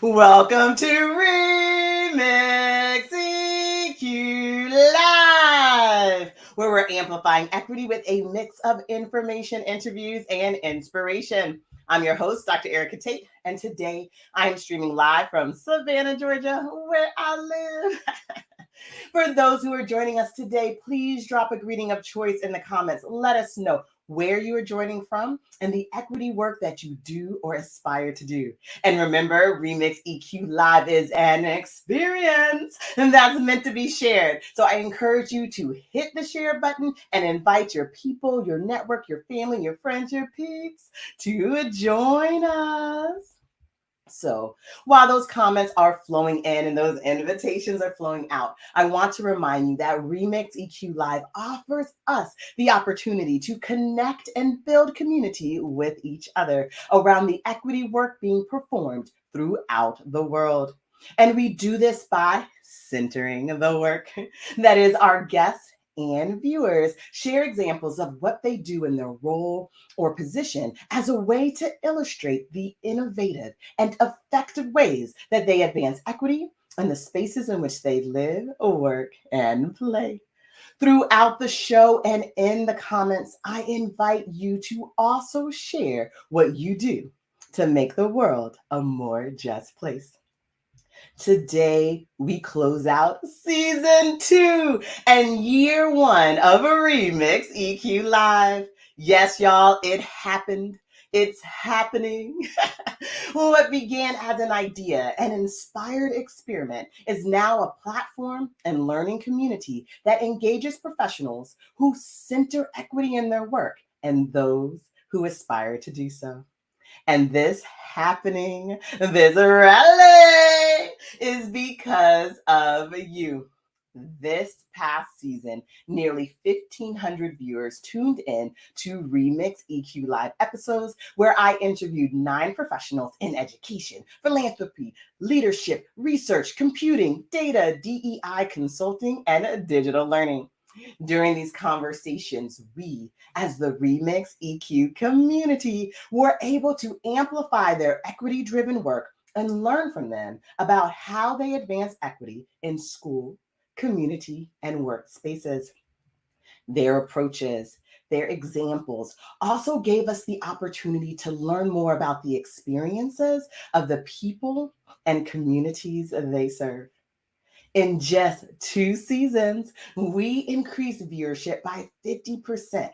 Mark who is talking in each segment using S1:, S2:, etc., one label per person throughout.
S1: Welcome to Remix EQ Live, where we're amplifying equity with a mix of information, interviews, and inspiration. I'm your host, Dr. Erika Tate, and today I am streaming live from Savannah, Georgia, where I live. For those who are joining us today, please drop a greeting of choice in the comments. Let us know where you are joining from and the equity work that you do or aspire to do. And remember, Remix EQ Live is an experience and that's meant to be shared. So I encourage you to hit the share button and invite your people, your network, your family, your friends, your peeps to join us. So while those comments are flowing in and those invitations are flowing out, I want to remind you that Remix EQ Live offers us the opportunity to connect and build community with each other around the equity work being performed throughout the world. And we do this by centering the work. That is, our guests and viewers share examples of what they do in their role or position as a way to illustrate the innovative and effective ways that they advance equity in the spaces in which they live, work, and play. Throughout the show and in the comments, I invite you to also share what you do to make the world a more just place. Today, we close out season 2 and year 1 of a Remix EQ Live. Yes, y'all, it happened. It's happening. What began as an idea, an inspired experiment, is now a platform and learning community that engages professionals who center equity in their work and those who aspire to do so. And this rally is because of you. This past season, nearly 1,500 viewers tuned in to Remix EQ Live episodes where I interviewed 9 professionals in education, philanthropy, leadership, research, computing, data, DEI consulting, and digital learning. During these conversations, we, as the Remix EQ community, were able to amplify their equity driven work and learn from them about how they advance equity in school, community, and workspaces. Their approaches, their examples also gave us the opportunity to learn more about the experiences of the people and communities they serve. In just 2 seasons, we increased viewership by 50%.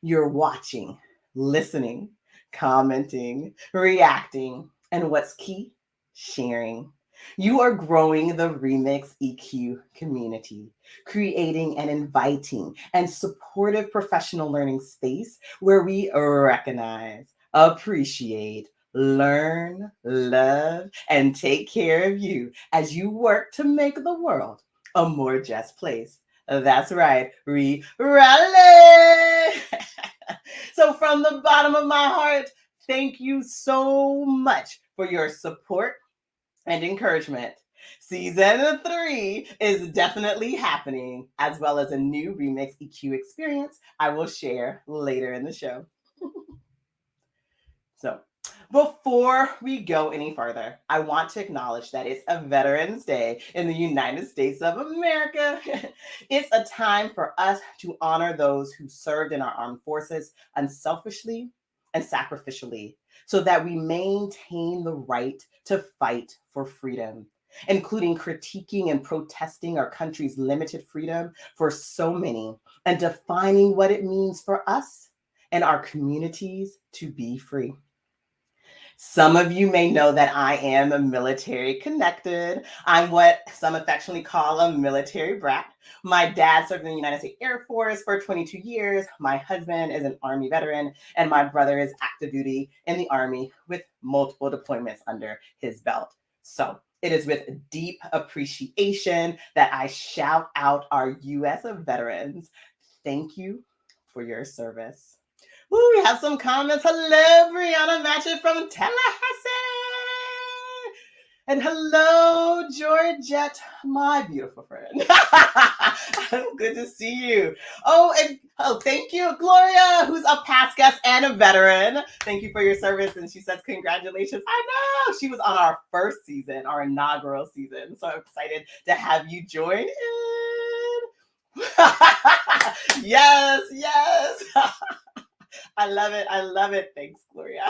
S1: You're watching, listening, commenting, reacting, and what's key? Sharing. You are growing the Remix EQ community, creating an inviting and supportive professional learning space where we recognize, appreciate, learn, love, and take care of you as you work to make the world a more just place. That's right, rally. So, from the bottom of my heart, thank you so much for your support and encouragement. Season 3 is definitely happening, as well as a new Remix EQ experience I will share later in the show. So, before we go any further, I want to acknowledge that it's a Veterans Day in the United States of America. It's a time for us to honor those who served in our armed forces unselfishly and sacrificially so that we maintain the right to fight for freedom, including critiquing and protesting our country's limited freedom for so many and defining what it means for us and our communities to be free. Some of you may know that I am military connected. I'm what some affectionately call a military brat. My dad served in the United States Air Force for 22 years. My husband is an Army veteran, and my brother is active duty in the Army with multiple deployments under his belt. So it is with deep appreciation that I shout out our U.S. veterans. Thank you for your service. Ooh, we have some comments. Hello, Brianna Matchett from Tallahassee. And hello, Georgette, my beautiful friend. Good to see you. Oh, and Oh, thank you, Gloria, who's a past guest and a veteran. Thank you for your service. And she says, congratulations. I know. She was on our first season, our inaugural season. So I'm excited to have you join in. Yes, yes. I love it. I love it. Thanks, Gloria.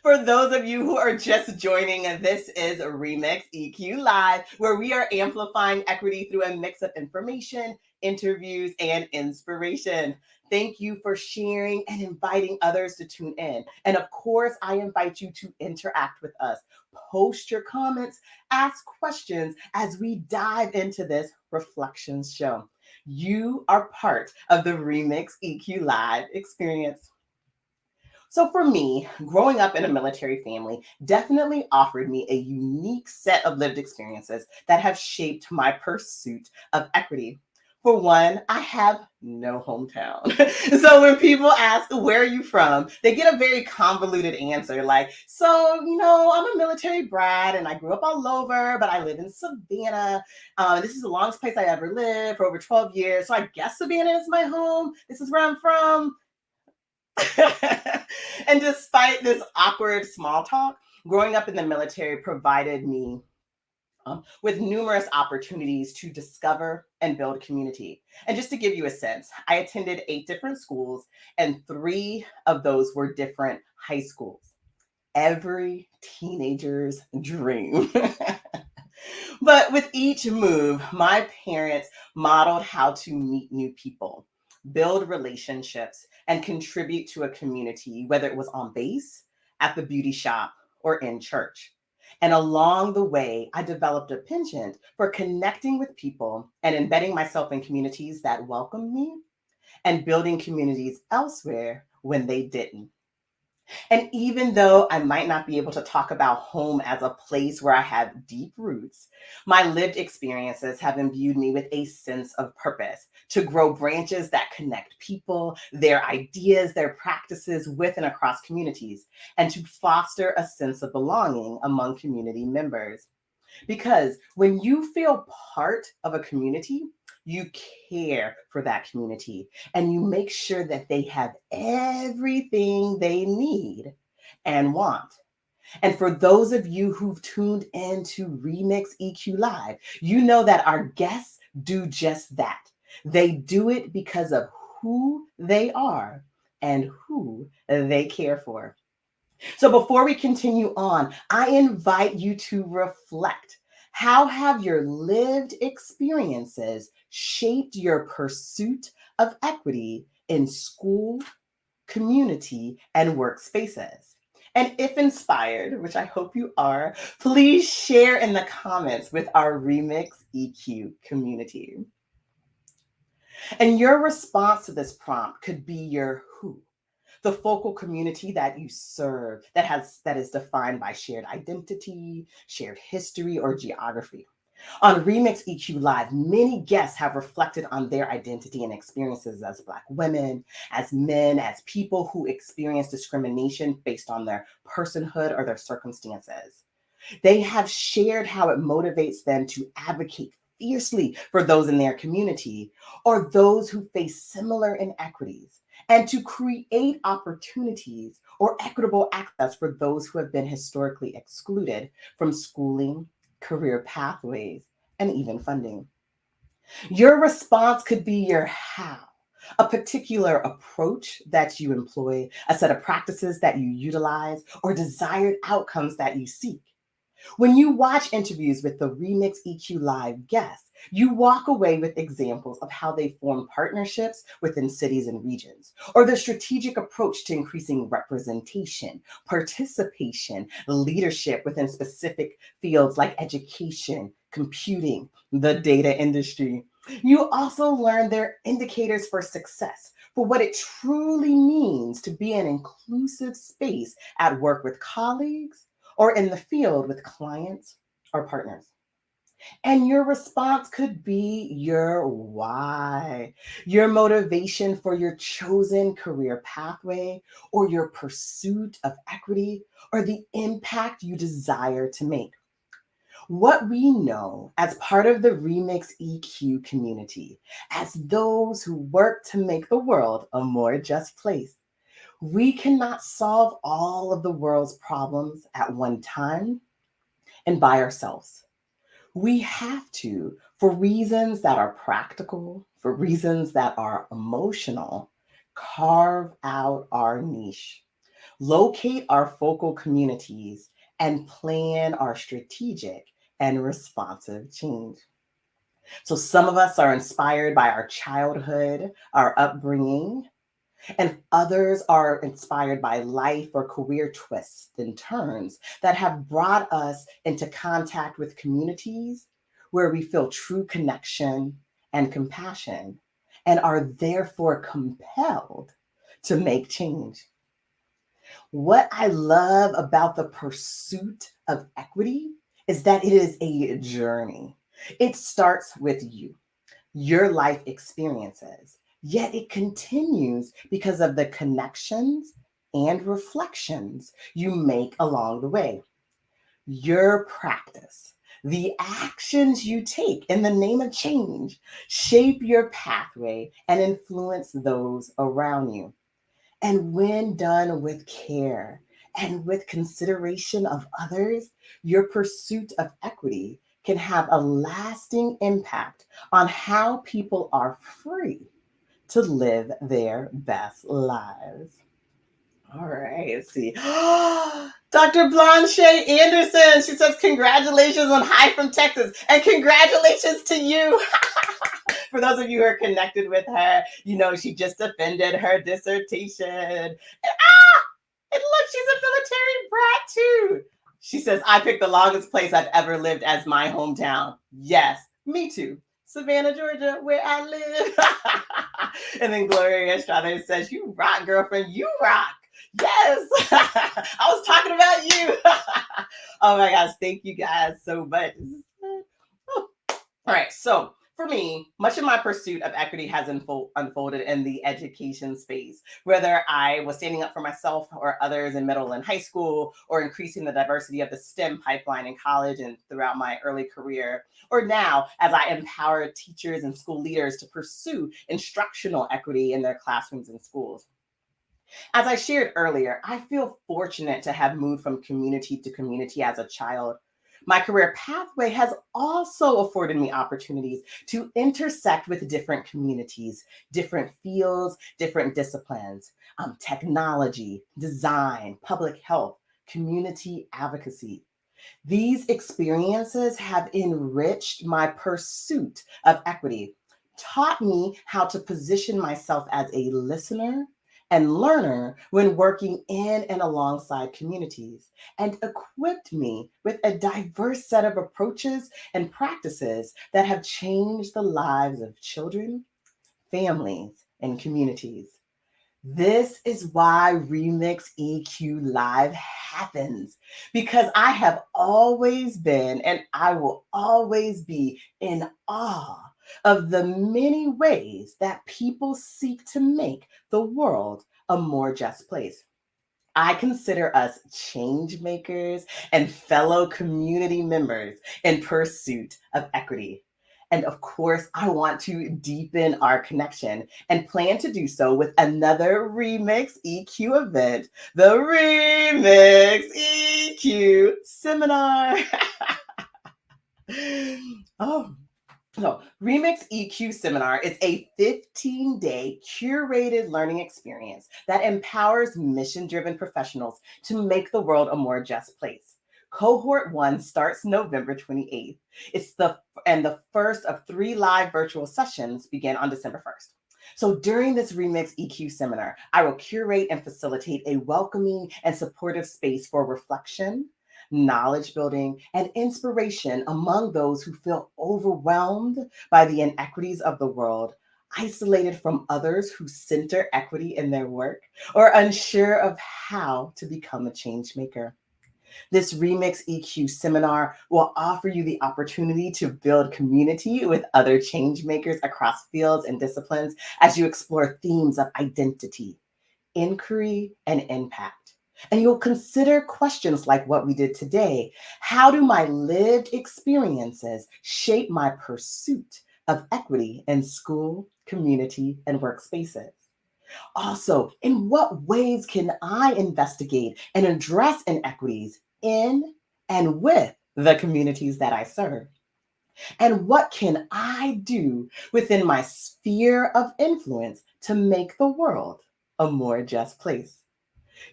S1: For those of you who are just joining, this is Remix EQ Live, where we are amplifying equity through a mix of information, interviews, and inspiration. Thank you for sharing and inviting others to tune in. And of course, I invite you to interact with us. Post your comments, ask questions as we dive into this reflections show. You are part of the Remix EQ Live experience. So for me, growing up in a military family definitely offered me a unique set of lived experiences that have shaped my pursuit of equity. For one, I have no hometown. So when people ask, where are you from? They get a very convoluted answer like, I'm a military brat and I grew up all over, but I live in Savannah. This is the longest place I ever lived for over 12 years. So I guess Savannah is my home. This is where I'm from. And despite this awkward small talk, growing up in the military provided me with numerous opportunities to discover and build community. And just to give you a sense, I attended 8 different schools, and 3 of those were different high schools. Every teenager's dream. But with each move, my parents modeled how to meet new people, build relationships, and contribute to a community, whether it was on base, at the beauty shop, or in church. And along the way, I developed a penchant for connecting with people and embedding myself in communities that welcomed me and building communities elsewhere when they didn't. And even though I might not be able to talk about home as a place where I have deep roots, my lived experiences have imbued me with a sense of purpose to grow branches that connect people, their ideas, their practices with and across communities, and to foster a sense of belonging among community members. Because when you feel part of a community, you care for that community and you make sure that they have everything they need and want. And for those of you who've tuned in to Remix EQ Live, you know that our guests do just that. They do it because of who they are and who they care for. So before we continue on, I invite you to reflect. How have your lived experiences shaped your pursuit of equity in school, community, and workspaces? And if inspired, which I hope you are, please share in the comments with our Remix EQ community. And your response to this prompt could be your who, the focal community that you serve, that is defined by shared identity, shared history, or geography. On Remix EQ Live, many guests have reflected on their identity and experiences as Black women, as men, as people who experience discrimination based on their personhood or their circumstances. They have shared how it motivates them to advocate fiercely for those in their community or those who face similar inequities, and to create opportunities or equitable access for those who have been historically excluded from schooling, career pathways, and even funding. Your response could be your how, a particular approach that you employ, a set of practices that you utilize, or desired outcomes that you seek. When you watch interviews with the Remix EQ Live guests, you walk away with examples of how they form partnerships within cities and regions, or the strategic approach to increasing representation, participation, leadership within specific fields like education, computing, the data industry. You also learn their indicators for success, for what it truly means to be an inclusive space at work with colleagues, or in the field with clients or partners. And your response could be your why, your motivation for your chosen career pathway, or your pursuit of equity, or the impact you desire to make. What we know as part of the Remix EQ community, as those who work to make the world a more just place, we cannot solve all of the world's problems at one time and by ourselves. We have to, for reasons that are practical, for reasons that are emotional, carve out our niche, locate our focal communities, and plan our strategic and responsive change. So, some of us are inspired by our childhood, our upbringing, and others are inspired by life or career twists and turns that have brought us into contact with communities where we feel true connection and compassion and are therefore compelled to make change. What I love about the pursuit of equity is that it is a journey. It starts with you, your life experiences, yet it continues because of the connections and reflections you make along the way. Your practice, the actions you take in the name of change, shape your pathway and influence those around you. And when done with care and with consideration of others, your pursuit of equity can have a lasting impact on how people are free to live their best lives. All right, let's see. Dr. Blanche Anderson, she says, congratulations on Hi from Texas, and congratulations to you. For those of you who are connected with her, you know she just defended her dissertation. And look, she's a military brat too. She says, I picked the longest place I've ever lived as my hometown. Yes, me too. Savannah, Georgia, where I live. And then Gloria Estrada says, you rock, girlfriend, you rock. Yes, I was talking about you. Oh my gosh, thank you guys so much. All right, so for me, much of my pursuit of equity has unfolded in the education space, whether I was standing up for myself or others in middle and high school, or increasing the diversity of the STEM pipeline in college and throughout my early career, or now as I empower teachers and school leaders to pursue instructional equity in their classrooms and schools. As I shared earlier, I feel fortunate to have moved from community to community as a child. My career pathway has also afforded me opportunities to intersect with different communities, different fields, different disciplines, technology, design, public health, community advocacy. These experiences have enriched my pursuit of equity, taught me how to position myself as a listener and learner when working in and alongside communities, and equipped me with a diverse set of approaches and practices that have changed the lives of children, families, and communities. This is why Remix EQ Live happens, because I have always been and I will always be in awe of the many ways that people seek to make the world a more just place. I consider us change makers and fellow community members in pursuit of equity. And of course, I want to deepen our connection and plan to do so with another Remix EQ event, the Remix EQ Seminar. Oh, so, Remix EQ Seminar is a 15-day curated learning experience that empowers mission-driven professionals to make the world a more just place. Cohort 1 starts November 28th. The first of 3 live virtual sessions begin on December 1st. So during this Remix EQ seminar, I will curate and facilitate a welcoming and supportive space for reflection, knowledge building, and inspiration among those who feel overwhelmed by the inequities of the world, isolated from others who center equity in their work, or unsure of how to become a change maker. This Remix EQ seminar will offer you the opportunity to build community with other change makers across fields and disciplines as you explore themes of identity, inquiry, and impact. And you'll consider questions like what we did today. How do my lived experiences shape my pursuit of equity in school, community, and workspaces? Also, in what ways can I investigate and address inequities in and with the communities that I serve? And what can I do within my sphere of influence to make the world a more just place?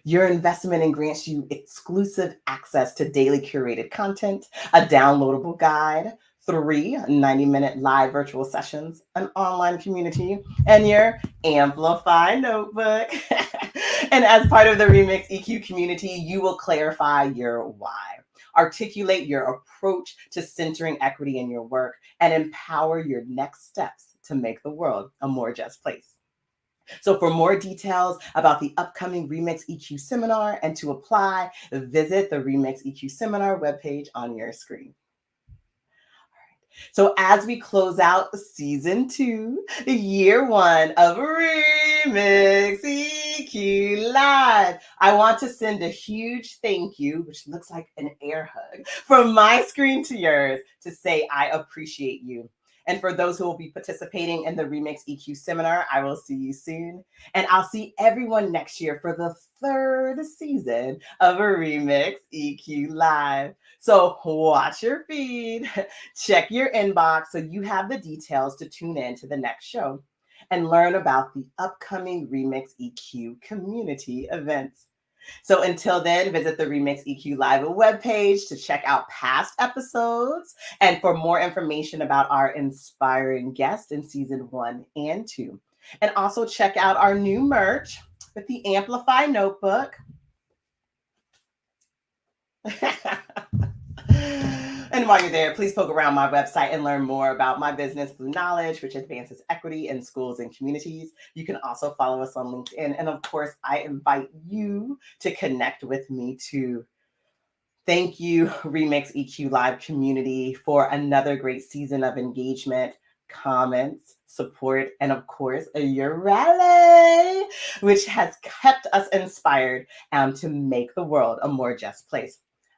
S1: Your investment in grants you exclusive access to daily curated content, a downloadable guide, 3 90-minute live virtual sessions, an online community, and your Amplify notebook. And as part of the Remix EQ community, you will clarify your why, articulate your approach to centering equity in your work, and empower your next steps to make the world a more just place. So for more details about the upcoming Remix EQ seminar and to apply, visit the Remix EQ seminar webpage on your screen. So as we close out season 2, year 1 of Remix EQ Live, I want to send a huge thank you, which looks like an air hug, from my screen to yours to say I appreciate you. And for those who will be participating in the Remix EQ seminar, I will see you soon. And I'll see everyone next year for the 3rd season of a Remix EQ Live. So watch your feed, check your inbox so you have the details to tune in to the next show and learn about the upcoming Remix EQ community events. So until then, visit the Remix EQ Live webpage to check out past episodes and for more information about our inspiring guests in season 1 and 2. And also check out our new merch with the Amplify notebook. And while you're there, please poke around my website and learn more about my business, Blue Knowledge, which advances equity in schools and communities. You can also follow us on LinkedIn. And of course, I invite you to connect with me too. Thank you, Remix EQ Live community, for another great season of engagement, comments, support, and of course, your rally, which has kept us inspired to make the world a more just place.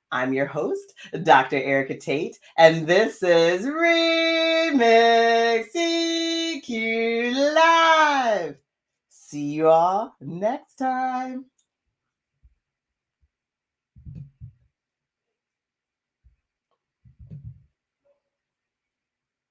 S1: I'm your host, Dr. Erika Tate, and this is Remix EQ Live. See you all next time.